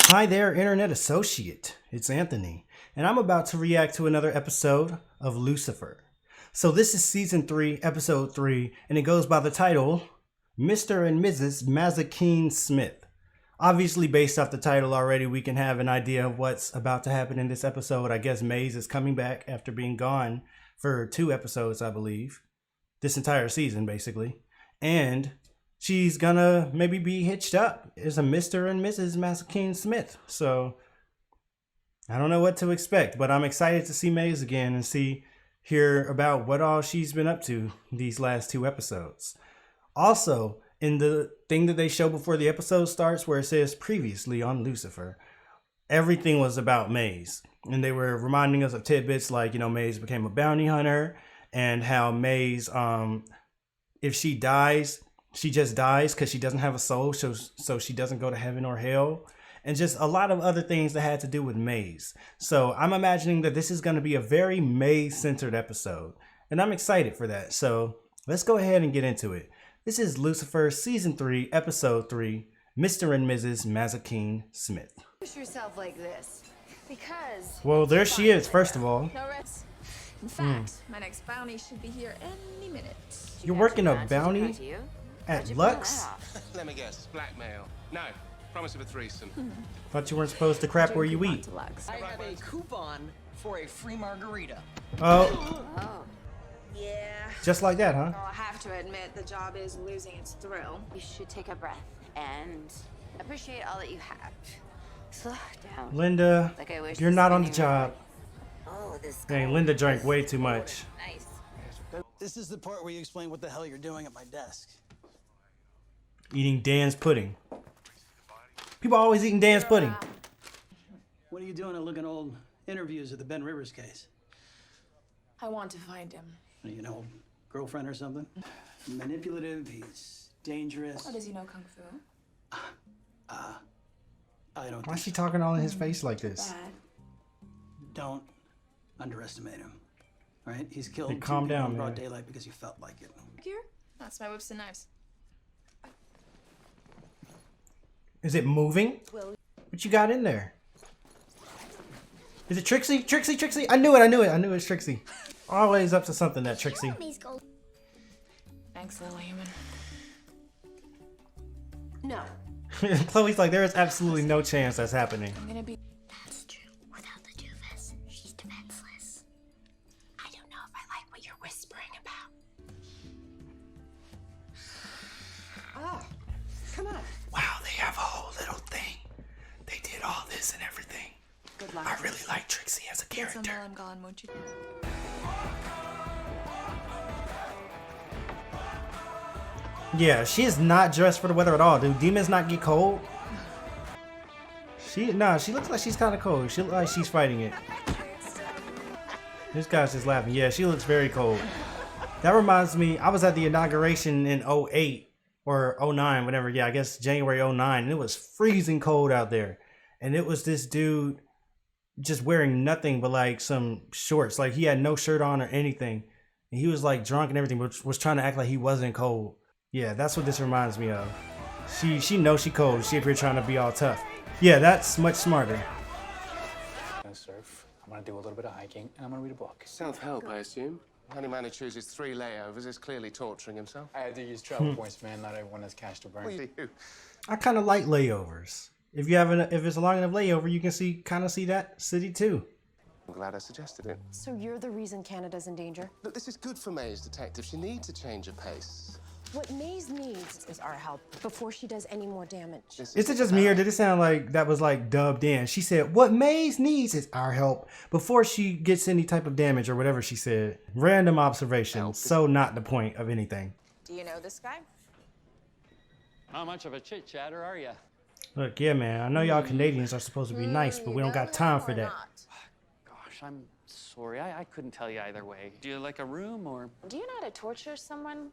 Hi there, Internet Associate. It's Anthony, and I'm about to react to another episode of Lucifer. So this is Season 3, Episode 3, and it goes by the title, Mr. and Mrs. Mazikeen Smith. Obviously, based off the title already, we can have an idea of what's about to happen in this episode. I guess Maze is coming back after being gone for 2 episodes, I believe. This entire season, basically. And she's gonna maybe be hitched up as a Mr. and Mrs. Mazikeen Smith. So I don't know what to expect, but I'm excited to see Maze again and hear about what all she's been up to these last 2 episodes. Also, in the thing that they show before the episode starts where it says previously on Lucifer, everything was about Maze. And they were reminding us of tidbits like, Maze became a bounty hunter and how Maze, if she dies, she just dies because she doesn't have a soul, so she doesn't go to heaven or hell. And just a lot of other things that had to do with Maze. So I'm imagining that this is going to be a very Maze-centered episode. And I'm excited for that. So let's go ahead and get into it. This is Lucifer Season 3, Episode 3, Mr. and Mrs. Mazikeen Smith. Push yourself like this because... Well, there she is, first of all. No rest. In fact, my next bounty should be here any minute. You're working a bounty at Lux? Let me guess, blackmail. No, promise of a threesome. Thought you weren't supposed to crap where you eat. I have a coupon for a free margarita. Oh. Yeah. Just like that, huh? Well, I have to admit, the job is losing its thrill. You should take a breath and appreciate all that you have. Slow down. Linda, Like I wish you're not on the job. Oh, this Dang, Linda drank way too much. Nice. This is the part where you explain what the hell you're doing at my desk. Eating Dan's pudding. People always eating Dan's pudding. What are you doing at looking old interviews of the Ben Rivers case? I want to find him. Are you an old girlfriend or something? Manipulative, he's dangerous. Oh, does he know Kung Fu? I don't Why is think she talking all in his face like this? Bad. Don't underestimate him. Right? He's killed Hey, 2 calm people down, in broad man. daylight because he felt like it. Here? That's my whips and knives. Is it moving? What you got in there? Is it Trixie? Trixie! I knew it was Trixie. Always up to something, that Trixie. Thanks, little human. No. Chloe's like, there is absolutely no chance that's happening. I'm gonna be... That's true. Without the doofus, she's defenseless. I don't know if I like what you're whispering about. Oh, come on. Wow, they have a whole little thing. They did all this and everything. Good luck. I really like Trixie as a Get some character. while I'm gone, won't you? Yeah, she is not dressed for the weather at all. Do demons not get cold? She looks like she's kind of cold. She looks like she's fighting it. This guy's just laughing. Yeah, she looks very cold. That reminds me, I was at the inauguration in 08 or 09, whatever. Yeah, I guess January 09, and it was freezing cold out there. And it was this dude just wearing nothing but like some shorts. Like he had no shirt on or anything. And he was like drunk and everything, but was trying to act like he wasn't cold. Yeah, that's what this reminds me of. She knows she cold. She up here trying to be all tough. Yeah, that's much smarter. I'm gonna surf, I'm gonna do a little bit of hiking, and I'm gonna read a book. Self-help, I assume. Any man who chooses 3 layovers is clearly torturing himself. I had to use travel points, man. Not everyone has cash to burn. What do you? I kind of like layovers. If it's a long enough layover, you can kind of see that city too. I'm glad I suggested it. So you're the reason Canada's in danger? Look, this is good for May's detective. She needs a change of pace. What Maze needs is our help before she does any more damage. Is it just me or did it sound like that was like dubbed in? She said, what Maze needs is our help before she gets any type of damage or whatever she said. Random observation. So not the point of anything. Do you know this guy? How much of a chit-chatter are you? Look, yeah, man. I know y'all Canadians are supposed to be nice, but we don't got time for that. Gosh, I'm sorry. I couldn't tell you either way. Do you like a room or... Do you know how to torture someone?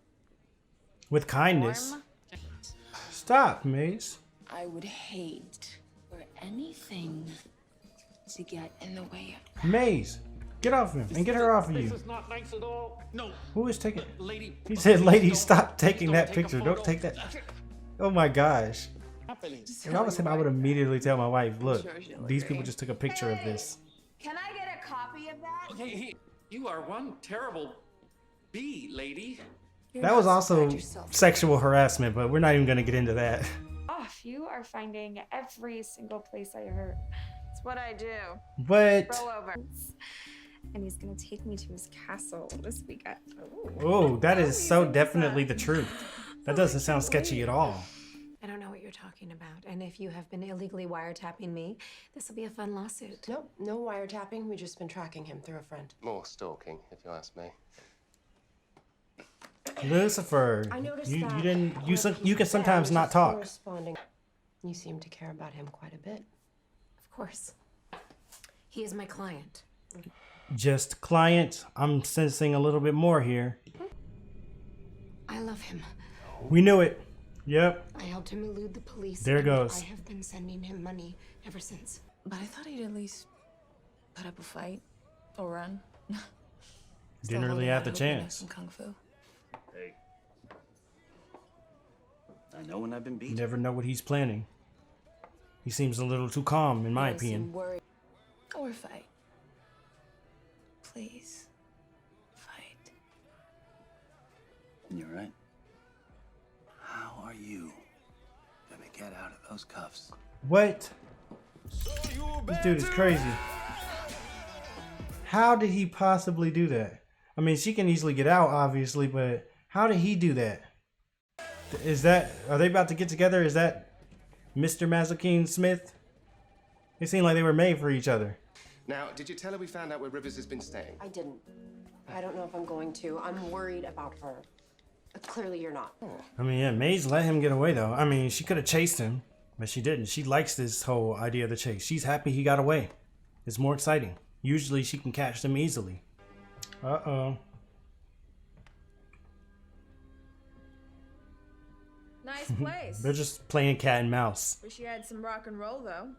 With kindness. Warm? Stop, Maze. I would hate for anything to get in the way of... Maze, get off him and get her off of you. This is not nice at all. No. Who is taking... Lady. He said, lady, stop taking that picture. Don't take that. Oh my gosh. happening? If I was him, I would immediately tell my wife, look, sure she'll these agree. people just took a picture of this. Can I get a copy of that? Hey, you are one terrible bee, lady. That was also sexual harassment, but we're not even going to get into that. Off. You are finding every single place I hurt. It's what I do. What? Roll over. And he's gonna take me to his castle this weekend. Oh, that is so definitely the truth. That doesn't sound sketchy at all. I don't know what you're talking about. And if you have been illegally wiretapping me, this will be a fun lawsuit. Nope, no wiretapping. We've just been tracking him through a friend. More stalking, if you ask me. Lucifer, I noticed you that didn't you whoever you he can said sometimes was not just talk. corresponding. You seem to care about him quite a bit. Of course. He is my client. Just client. I'm sensing a little bit more here. I love him. We knew it. Yep. I helped him elude the police. There and goes. I have been sending him money ever since. But I thought he'd at least put up a fight or run. Didn't really have the chance. Some kung fu. Hey. I know when I've been You beat. never know what he's planning. He seems a little too calm, in my opinion. Or fight. Please. Fight. You're right. How are you gonna get out of those cuffs? What? This dude is crazy. How did he possibly do that? I mean, she can easily get out, obviously, but how did he do that? Are they about to get together? Is that Mr. Mazikeen Smith? They seem like they were made for each other. Now, did you tell her we found out where Rivers has been staying? I didn't. I don't know if I'm going to. I'm worried about her. Clearly you're not. I mean, yeah, Maze let him get away, though. I mean, she could have chased him, but she didn't. She likes this whole idea of the chase. She's happy he got away. It's more exciting. Usually she can catch them easily. Uh-oh. Nice place. They're just playing cat and mouse. Wish you had some rock and roll though.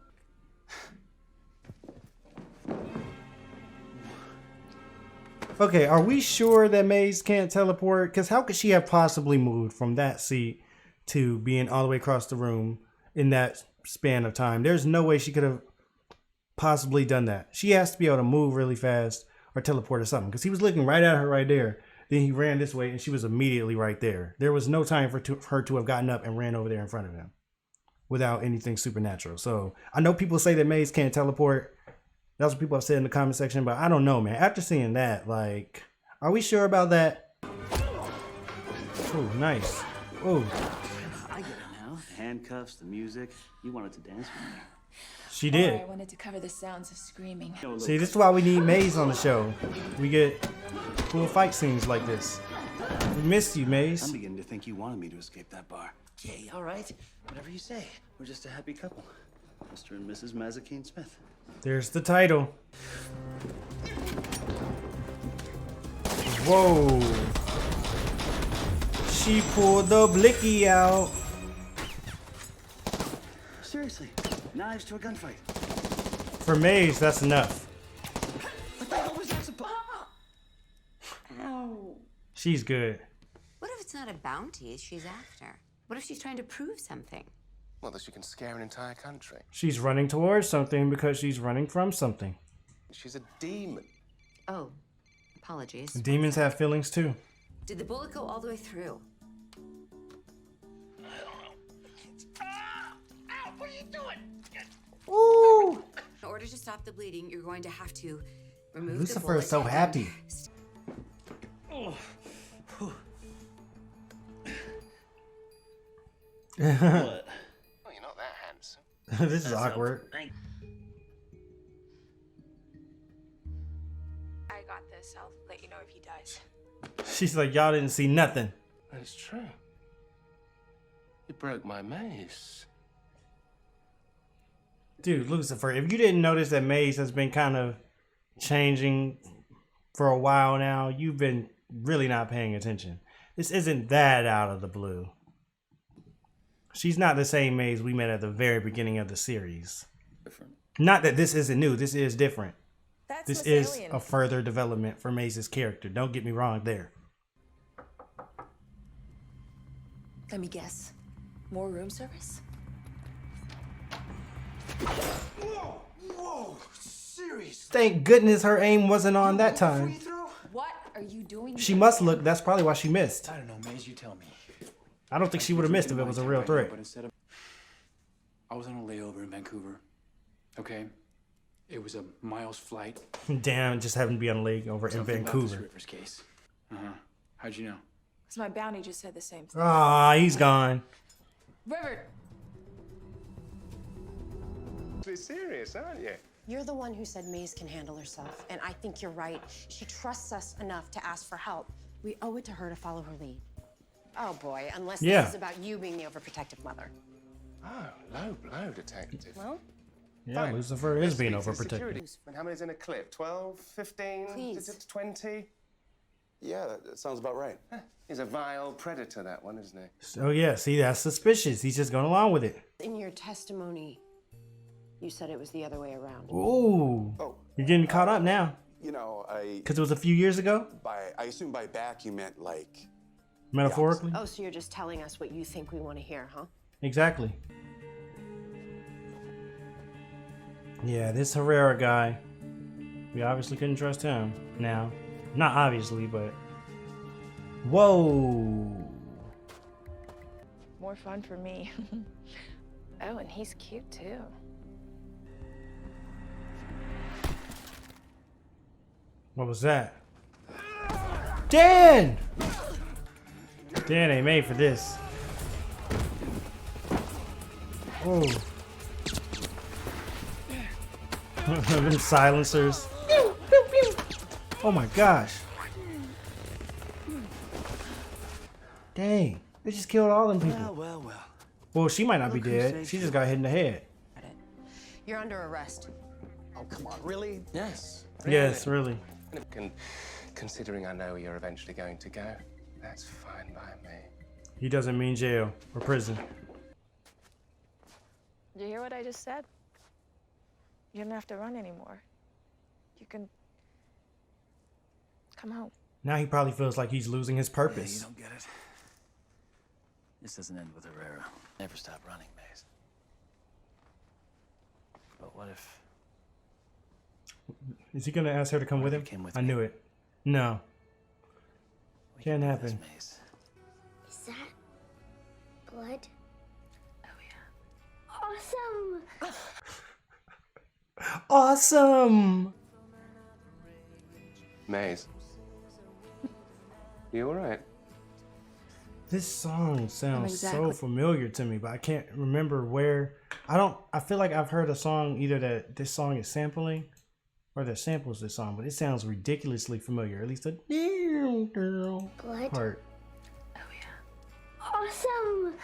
Okay, are we sure that Maze can't teleport? Because how could she have possibly moved from that seat to being all the way across the room in that span of time? There's no way she could have possibly done that. She has to be able to move really fast or teleport or something. Because he was looking right at her right there. Then he ran this way and she was immediately right there. There was no time for her to have gotten up and ran over there in front of him without anything supernatural. So I know people say that Maze can't teleport. That's what people have said in the comment section, but I don't know, man. After seeing that, like, are we sure about that? Oh, nice. Oh, I get it now. The handcuffs, the music. You wanted to dance with me. she did. I wanted to cover the sounds of screaming. See, this is why we need Maze on the show. We get cool fight scenes like this. We missed you, I'm Maze. beginning to think you wanted me to escape that bar. Okay, all right. Whatever you say. We're just a happy couple. Mr. and Mrs. Mazikeen Smith. There's the title. Whoa. She pulled the blicky out. Seriously, knives to a gunfight. For Maze, that's enough. What the hell was that supposed? Ow. She's good. What if it's not a bounty she's after? What if she's trying to prove something? Well, that she can scare an entire country. She's running towards something because she's running from something. She's a demon. Oh, apologies. Demons have feelings too. Did the bullet go all the way through? What are you doing? Ooh! In order to stop the bleeding, you're going to have to remove Lucifer the bullet is so and- happy. What? Oh, you're not that handsome. This is awkward. I got this. I'll let you know if he dies. She's like, y'all didn't see nothing. That is true. You broke my maze. Dude, Lucifer, if you didn't notice that Maze has been kind of changing for a while now, you've been really not paying attention. This isn't that out of the blue. She's not the same Maze we met at the very beginning of the series. Different. Not that this isn't new. This is different. That's This Miss is Alien. a further development for Maze's character. Don't get me wrong there. Let me guess. More room service? Whoa, seriously? Thank goodness her aim wasn't on that time. What are you doing? She must look. That's probably why she missed. I don't know, Maze, you tell me. I don't think she would have missed if it was a real threat. But instead of... I was on a layover in Vancouver, okay? It was a miles flight. Damn, just having to be on a leg over in Something about Vancouver. this Rivers case. How'd you know? Because my bounty just said the same thing. Ah, he's gone. River. You're serious, aren't you? You're the one who said Maze can handle herself, and I think you're right. She trusts us enough to ask for help. We owe it to her to follow her lead. Oh boy, unless this is about you being the overprotective mother. Oh, low blow, detective. Well, Yeah, Fine. Lucifer is Let's being speak to overprotected. security. And how many's in a clip? 12, 15, Please. 20? Yeah, that sounds about right. He's a vile predator, that one, isn't he? Oh yeah, see, that's suspicious. He's just going along with it. in your testimony, you said it was the other way around. Ooh. Oh. You're getting caught up now. You know, Because it was a few years ago? I assume by back you meant like... Metaphorically? Oh, so you're just telling us what you think we want to hear, huh? Exactly. Yeah, this Herrera guy, we obviously couldn't trust him. Now, not obviously, but... Whoa! More fun for me. Oh, and he's cute too. What was that? Dan! Dan ain't made for this. Oh. Them silencers. Oh my gosh. Dang. They just killed all them people. Well. Well, she might not be dead. She just got hit in the head. You're under arrest. Oh, come on, really? Yes. Yes, really. Considering I know where you're eventually going to go, that's fine by me. He doesn't mean jail or prison. Did you hear what I just said? You don't have to run anymore. You can come home. Now he probably feels like he's losing his Yeah, purpose. you don't get it. This doesn't end with Herrera. Never stop running, Maze. But what if... Is he gonna ask her to come with him? Came with I me. knew it. No. we Can't can do happen. this, Maze? Is that blood? Oh yeah. Awesome! Awesome! Maze. You alright? This song sounds so exactly- familiar to me, but I can't remember where. I feel like I've heard a song either that this song is sampling or that samples this song, but it sounds ridiculously familiar. At least the Blood? part. Awesome!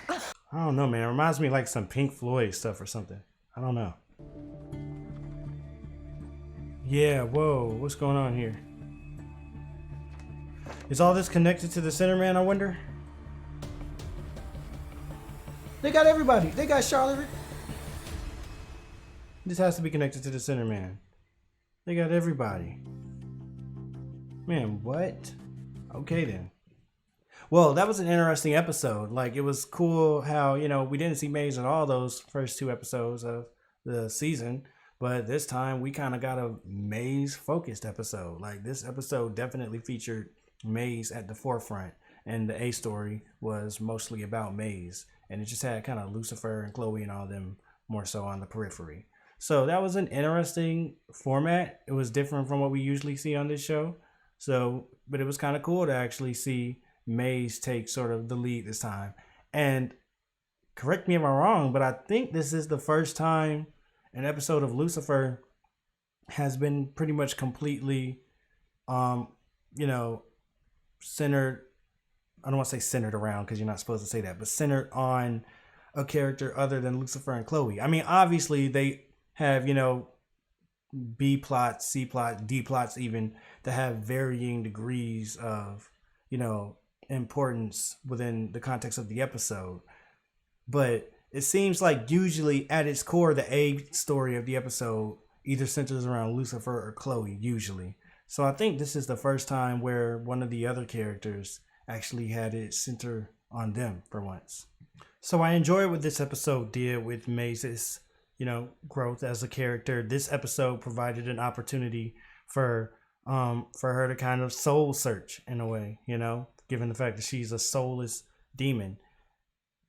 I don't know, man. It reminds me of like some Pink Floyd stuff or something. I don't know. Yeah, whoa. What's going on here? Is all this connected to the Center Man, I wonder? They got everybody. They got Charlotte. This has to be connected to the Center Man. They got everybody. Man, what? Okay then. Well, that was an interesting episode. Like, it was cool how, you know, we didn't see Maze in all those first two episodes of the season, but this time we kind of got a Maze focused episode. Like, this episode definitely featured Maze at the forefront, and the A story was mostly about Maze, and it just had kind of Lucifer and Chloe and all them more so on the periphery. So that was an interesting format. It was different from what we usually see on this show. So, but it was kind of cool to actually see Maze take sort of the lead this time. And correct me if I'm wrong, but I think this is the first time an episode of Lucifer has been pretty much completely, you know, centered. I don't want to say centered around because you're not supposed to say that, but centered on a character other than Lucifer and Chloe. I mean, obviously they have, you know, B plots, C plots, D plots even, that have varying degrees of, you know, importance within the context of the episode. But it seems like usually at its core, the A story of the episode either centers around Lucifer or Chloe, usually. So I think this is the first time where one of the other characters actually had it center on them for once. So I enjoyed what this episode did with Maze's, growth as a character. This episode provided an opportunity for her to kind of soul search in a way, given the fact that she's a soulless demon.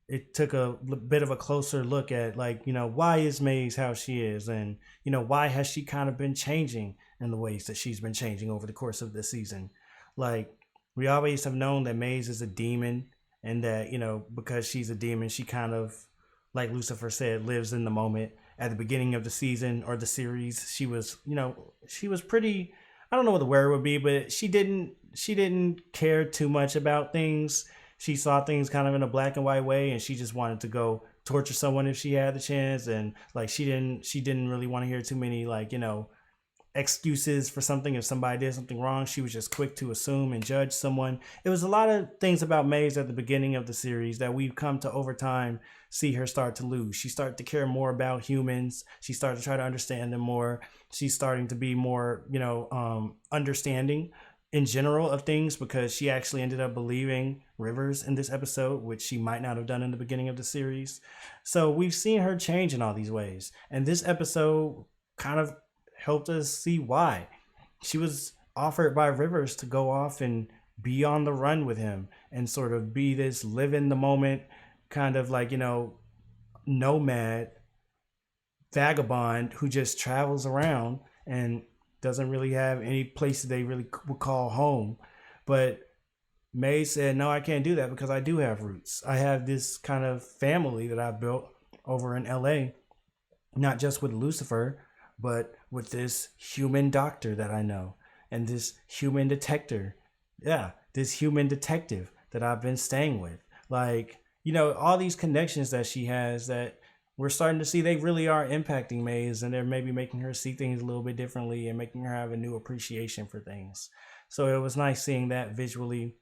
It took a bit of a closer look at, like, why is Maze how she is, and why has she kind of been changing in the ways that she's been changing over the course of the season. Like, we always have known that Maze is a demon, and that because she's a demon, she kind of, like Lucifer said, lives in the moment. At the beginning of the season or the series, she was pretty, I don't know what the word would be, but she didn't care too much about things. She saw things kind of in a black and white way, and she just wanted to go torture someone if she had the chance. And like, she didn't really want to hear too many, like, excuses for something. If somebody did something wrong, she was just quick to assume and judge someone. It was a lot of things about Maze at the beginning of the series that we've come to, over time, see her start to lose. She started to care more about humans. She started to try to understand them more. She's starting to be more, understanding in general of things, because she actually ended up believing Rivers in this episode, which she might not have done in the beginning of the series. So we've seen her change in all these ways. And this episode kind of helped us see why. She was offered by Rivers to go off and be on the run with him and sort of be this live in the moment kind of, like, nomad vagabond who just travels around and doesn't really have any place that they really would call home. But May said, no, I can't do that, because I do have roots. I have this kind of family that I've built over in LA, not just with Lucifer, but with this human doctor that I know, and this human detector. Yeah, this human detective that I've been staying with. Like, all these connections that she has that we're starting to see, they really are impacting Maze, and they're maybe making her see things a little bit differently and making her have a new appreciation for things. So it was nice seeing that visually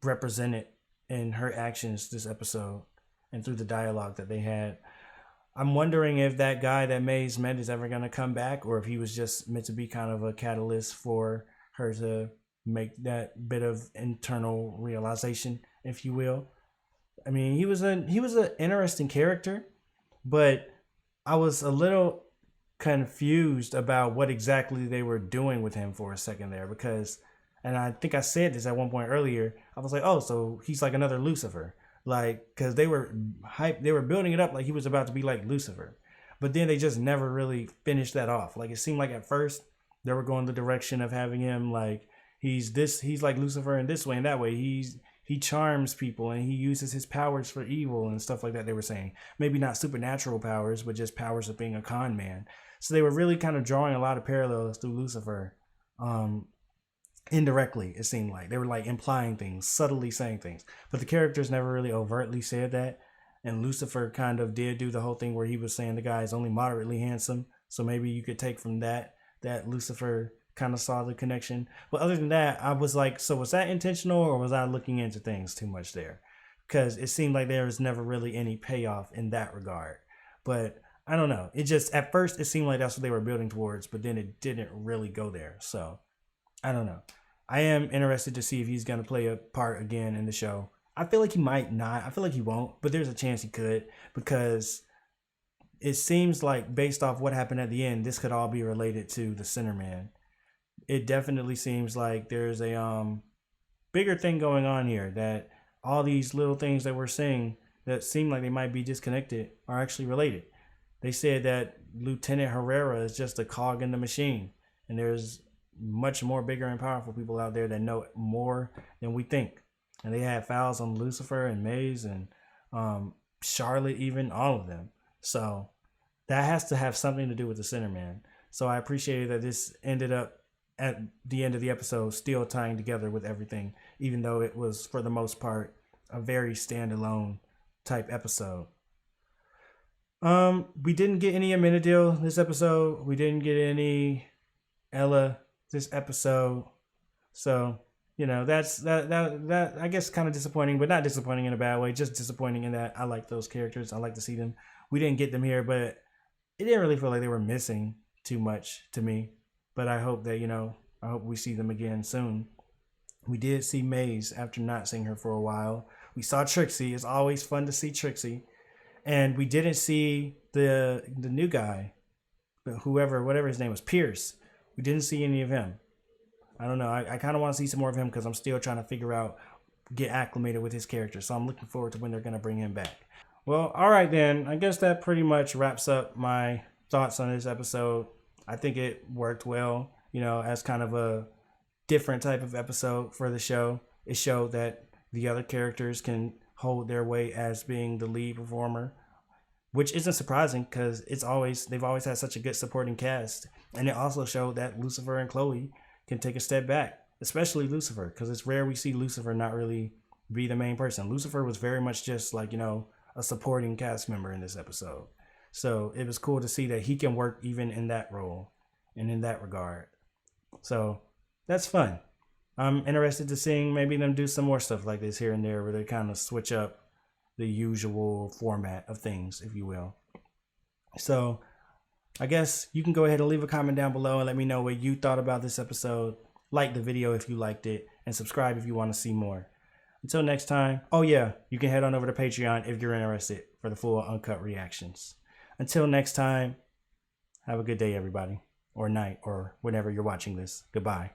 represented in her actions this episode and through the dialogue that they had. I'm wondering if that guy that Maze met is ever going to come back, or if he was just meant to be kind of a catalyst for her to make that bit of internal realization, if you will. I mean, he was an interesting character, but I was a little confused about what exactly they were doing with him for a second there, because, and I think I said this at one point earlier, I was like, oh, so he's like another Lucifer. Like, because they were building it up like he was about to be like Lucifer, but then they just never really finished that off. Like, it seemed like at first they were going the direction of having him like he's like Lucifer in this way and that way. He charms people and he uses his powers for evil and stuff like that. They were saying maybe not supernatural powers, but just powers of being a con man. So they were really kind of drawing a lot of parallels through Lucifer. Indirectly, it seemed like they were like implying things, subtly saying things, but the characters never really overtly said that. And Lucifer kind of did do the whole thing where he was saying the guy is only moderately handsome, so maybe you could take from that Lucifer kind of saw the connection. But other than that, I was like, so was that intentional, or was I looking into things too much there? Because it seemed like there was never really any payoff in that regard. But I don't know, it just, at first it seemed like that's what they were building towards, but then it didn't really go there. So I don't know. I am interested to see if he's going to play a part again in the show. I feel like he might not. I feel like he won't, but there's a chance he could, because it seems like, based off what happened at the end, this could all be related to the Center Man. It definitely seems like there's a bigger thing going on here, that all these little things that we're seeing that seem like they might be disconnected are actually related. They said that Lieutenant Herrera is just a cog in the machine, and there's much more bigger and powerful people out there that know more than we think. And they had files on Lucifer and Maze and Charlotte, even, all of them. So that has to have something to do with the Center Man. So I appreciated that this ended up at the end of the episode still tying together with everything, even though it was, for the most part, a very standalone type episode. We didn't get any Amenadiel this episode. We didn't get any Ella this episode. So, that's I guess kind of disappointing, but not disappointing in a bad way, just disappointing in that I like those characters. I like to see them. We didn't get them here, but it didn't really feel like they were missing too much to me. But I hope that, I hope we see them again soon. We did see Maze after not seeing her for a while. We saw Trixie. It's always fun to see Trixie. And we didn't see the new guy, whatever his name was, Pierce. We didn't see any of him. I don't know. I kind of want to see some more of him because I'm still trying to figure out, get acclimated with his character. So I'm looking forward to when they're going to bring him back. Well, all right then. I guess that pretty much wraps up my thoughts on this episode. I think it worked well, you know, as kind of a different type of episode for the show. It showed that the other characters can hold their weight as being the lead performer, which isn't surprising because they've always had such a good supporting cast. And it also showed that Lucifer and Chloe can take a step back, especially Lucifer, because it's rare we see Lucifer not really be the main person. Lucifer was very much just like, you know, a supporting cast member in this episode. So it was cool to see that he can work even in that role and in that regard. So that's fun. I'm interested to seeing maybe them do some more stuff like this here and there where they kind of switch up the usual format of things, if you will. So I guess you can go ahead and leave a comment down below and let me know what you thought about this episode. Like the video if you liked it, and subscribe if you want to see more. Until next time. Oh yeah, you can head on over to Patreon if you're interested for the full uncut reactions. Until next time, have a good day, everybody, or night, or whenever you're watching this. Goodbye.